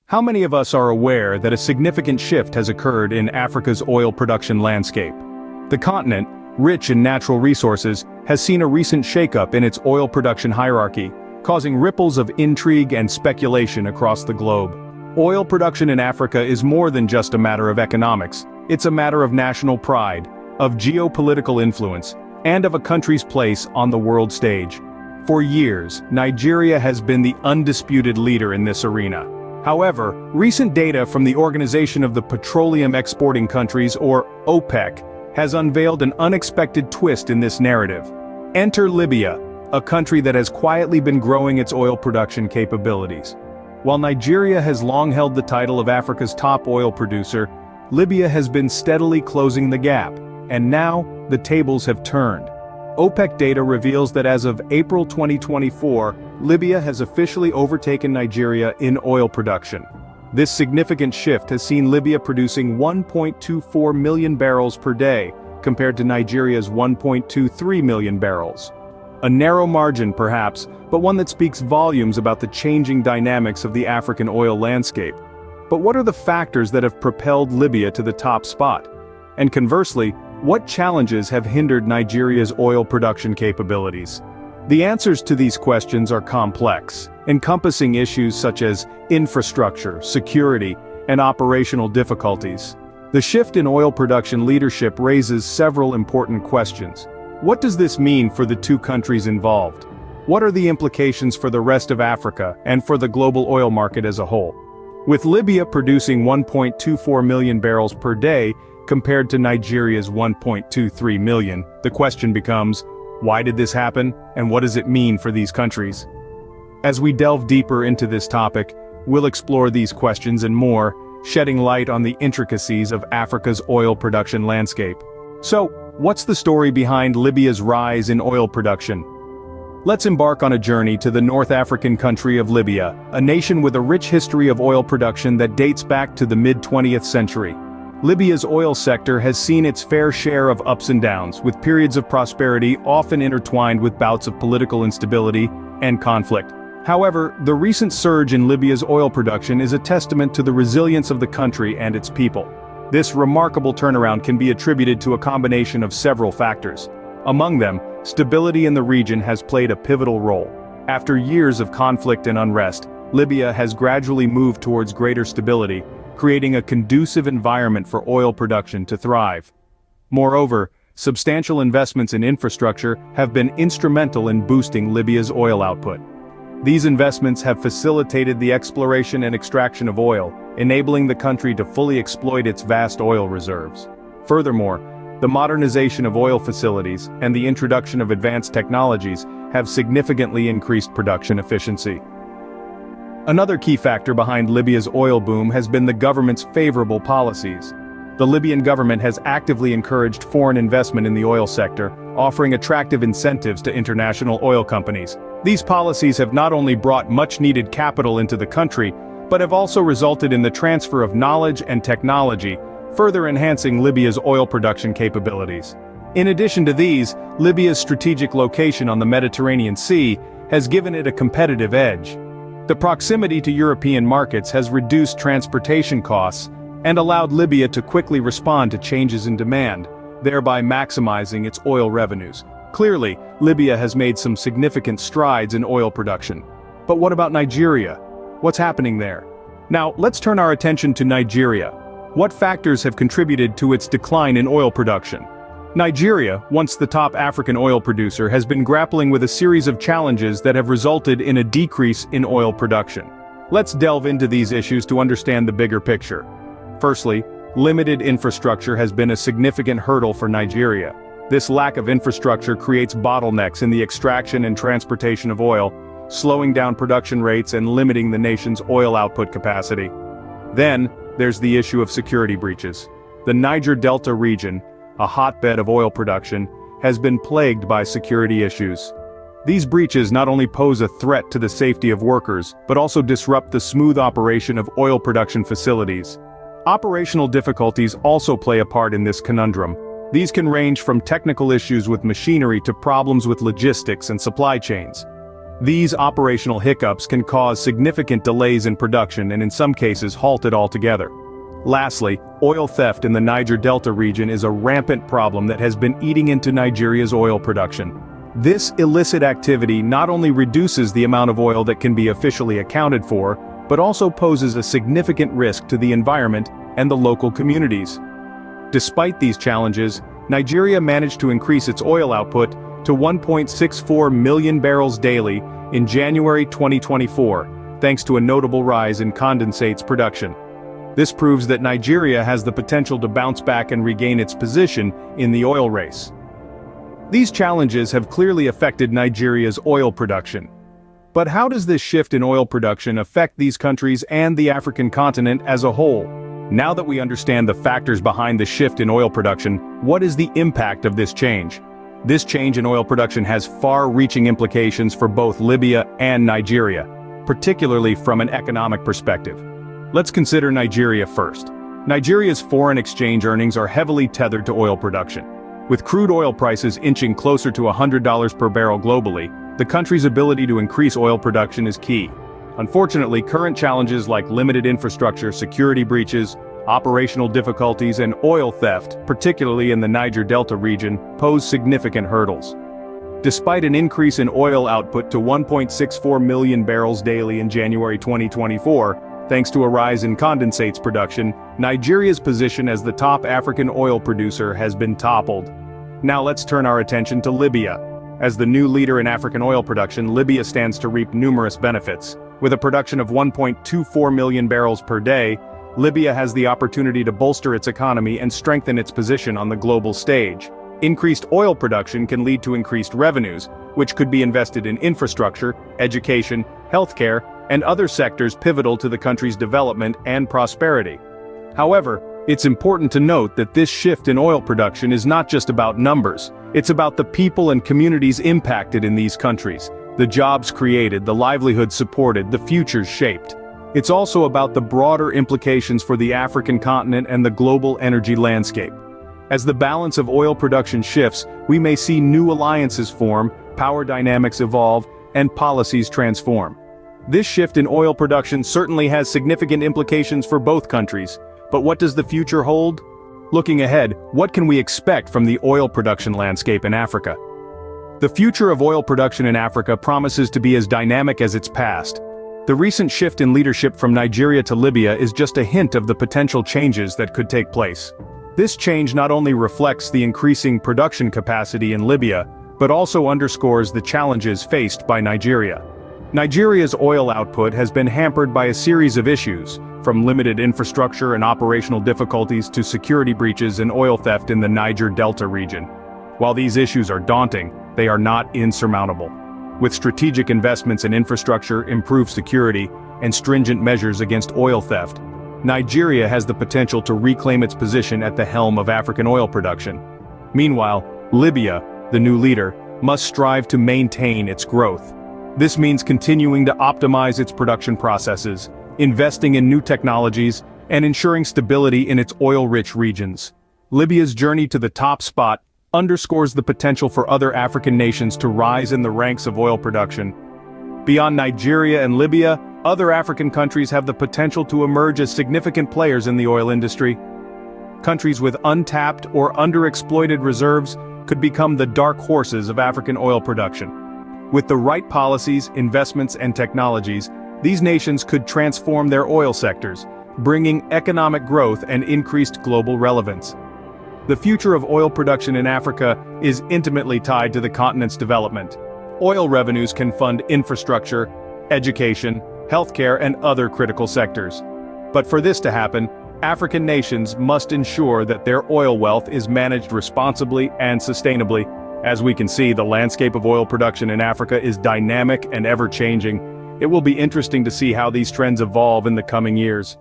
How many of us are aware that a significant shift has occurred in Africa's oil production landscape? The continent, rich in natural resources, has seen a recent shakeup in its oil production hierarchy, causing ripples of intrigue and speculation across the globe. Oil production in Africa is more than just a matter of economics. It's a matter of national pride, of geopolitical influence, and of a country's place on the world stage. For years, Nigeria has been the undisputed leader in this arena. However, recent data from the Organization of the Petroleum Exporting Countries, or OPEC, has unveiled an unexpected twist in this narrative. Enter Libya, a country that has quietly been growing its oil production capabilities. While Nigeria has long held the title of Africa's top oil producer, Libya has been steadily closing the gap, and now, the tables have turned. OPEC data reveals that as of April 2024, Libya has officially overtaken Nigeria in oil production. This significant shift has seen Libya producing 1.24 million barrels per day, compared to Nigeria's 1.23 million barrels. A narrow margin perhaps, but one that speaks volumes about the changing dynamics of the African oil landscape. But what are the factors that have propelled Libya to the top spot? And conversely, what challenges have hindered Nigeria's oil production capabilities? The answers to these questions are complex, encompassing issues such as infrastructure, security, and operational difficulties. The shift in oil production leadership raises several important questions. What does this mean for the two countries involved? What are the implications for the rest of Africa and for the global oil market as a whole? With Libya producing 1.24 million barrels per day, compared to Nigeria's 1.23 million, the question becomes, why did this happen, and what does it mean for these countries? As we delve deeper into this topic, we'll explore these questions and more, shedding light on the intricacies of Africa's oil production landscape. So, what's the story behind Libya's rise in oil production? Let's embark on a journey to the North African country of Libya, a nation with a rich history of oil production that dates back to the mid-20th century. Libya's oil sector has seen its fair share of ups and downs, with periods of prosperity often intertwined with bouts of political instability and conflict. However, the recent surge in Libya's oil production is a testament to the resilience of the country and its people. This remarkable turnaround can be attributed to a combination of several factors. Among them, stability in the region has played a pivotal role. After years of conflict and unrest, Libya has gradually moved towards greater stability, creating a conducive environment for oil production to thrive. Moreover, substantial investments in infrastructure have been instrumental in boosting Libya's oil output. These investments have facilitated the exploration and extraction of oil, enabling the country to fully exploit its vast oil reserves. Furthermore, the modernization of oil facilities and the introduction of advanced technologies have significantly increased production efficiency. Another key factor behind Libya's oil boom has been the government's favorable policies. The Libyan government has actively encouraged foreign investment in the oil sector, offering attractive incentives to international oil companies. These policies have not only brought much-needed capital into the country, but have also resulted in the transfer of knowledge and technology, further enhancing Libya's oil production capabilities. In addition to these, Libya's strategic location on the Mediterranean Sea has given it a competitive edge. The proximity to European markets has reduced transportation costs and allowed Libya to quickly respond to changes in demand, thereby maximizing its oil revenues. Clearly, Libya has made some significant strides in oil production. But what about Nigeria? What's happening there? Now, let's turn our attention to Nigeria. What factors have contributed to its decline in oil production? Nigeria, once the top African oil producer, has been grappling with a series of challenges that have resulted in a decrease in oil production. Let's delve into these issues to understand the bigger picture. Firstly, limited infrastructure has been a significant hurdle for Nigeria. This lack of infrastructure creates bottlenecks in the extraction and transportation of oil, slowing down production rates and limiting the nation's oil output capacity. Then, there's the issue of security breaches. The Niger Delta region, a hotbed of oil production, has been plagued by security issues. These breaches not only pose a threat to the safety of workers, but also disrupt the smooth operation of oil production facilities. Operational difficulties also play a part in this conundrum. These can range from technical issues with machinery to problems with logistics and supply chains. These operational hiccups can cause significant delays in production and in some cases halt it altogether. Lastly, oil theft in the Niger Delta region is a rampant problem that has been eating into Nigeria's oil production. This illicit activity not only reduces the amount of oil that can be officially accounted for, but also poses a significant risk to the environment and the local communities. Despite these challenges, Nigeria managed to increase its oil output to 1.64 million barrels daily in January 2024, thanks to a notable rise in condensates production. This proves that Nigeria has the potential to bounce back and regain its position in the oil race. These challenges have clearly affected Nigeria's oil production. But how does this shift in oil production affect these countries and the African continent as a whole? Now that we understand the factors behind the shift in oil production, what is the impact of this change? This change in oil production has far-reaching implications for both Libya and Nigeria, particularly from an economic perspective. Let's consider Nigeria first. Nigeria's foreign exchange earnings are heavily tethered to oil production. With crude oil prices inching closer to $100 per barrel globally, the country's ability to increase oil production is key. Unfortunately, current challenges like limited infrastructure, security breaches, operational difficulties, and oil theft, particularly in the Niger Delta region, pose significant hurdles. Despite an increase in oil output to 1.64 million barrels daily in January 2024, thanks to a rise in condensates production, Nigeria's position as the top African oil producer has been toppled. Now let's turn our attention to Libya. As the new leader in African oil production, Libya stands to reap numerous benefits. With a production of 1.24 million barrels per day, Libya has the opportunity to bolster its economy and strengthen its position on the global stage. Increased oil production can lead to increased revenues, which could be invested in infrastructure, education, healthcare, and other sectors pivotal to the country's development and prosperity. However, it's important to note that this shift in oil production is not just about numbers. It's about the people and communities impacted in these countries, the jobs created, the livelihoods supported, the futures shaped. It's also about the broader implications for the African continent and the global energy landscape. As the balance of oil production shifts, we may see new alliances form, power dynamics evolve, and policies transform. This shift in oil production certainly has significant implications for both countries, but what does the future hold? Looking ahead, what can we expect from the oil production landscape in Africa? The future of oil production in Africa promises to be as dynamic as its past. The recent shift in leadership from Nigeria to Libya is just a hint of the potential changes that could take place. This change not only reflects the increasing production capacity in Libya, but also underscores the challenges faced by Nigeria. Nigeria's oil output has been hampered by a series of issues, from limited infrastructure and operational difficulties to security breaches and oil theft in the Niger Delta region. While these issues are daunting, they are not insurmountable. With strategic investments in infrastructure, improved security, and stringent measures against oil theft, Nigeria has the potential to reclaim its position at the helm of African oil production. Meanwhile, Libya, the new leader, must strive to maintain its growth. This means continuing to optimize its production processes, investing in new technologies, and ensuring stability in its oil-rich regions. Libya's journey to the top spot underscores the potential for other African nations to rise in the ranks of oil production. Beyond Nigeria and Libya, other African countries have the potential to emerge as significant players in the oil industry. Countries with untapped or underexploited reserves could become the dark horses of African oil production. With the right policies, investments, and technologies, these nations could transform their oil sectors, bringing economic growth and increased global relevance. The future of oil production in Africa is intimately tied to the continent's development. Oil revenues can fund infrastructure, education, healthcare, and other critical sectors. But for this to happen, African nations must ensure that their oil wealth is managed responsibly and sustainably. As we can see, the landscape of oil production in Africa is dynamic and ever-changing. It will be interesting to see how these trends evolve in the coming years.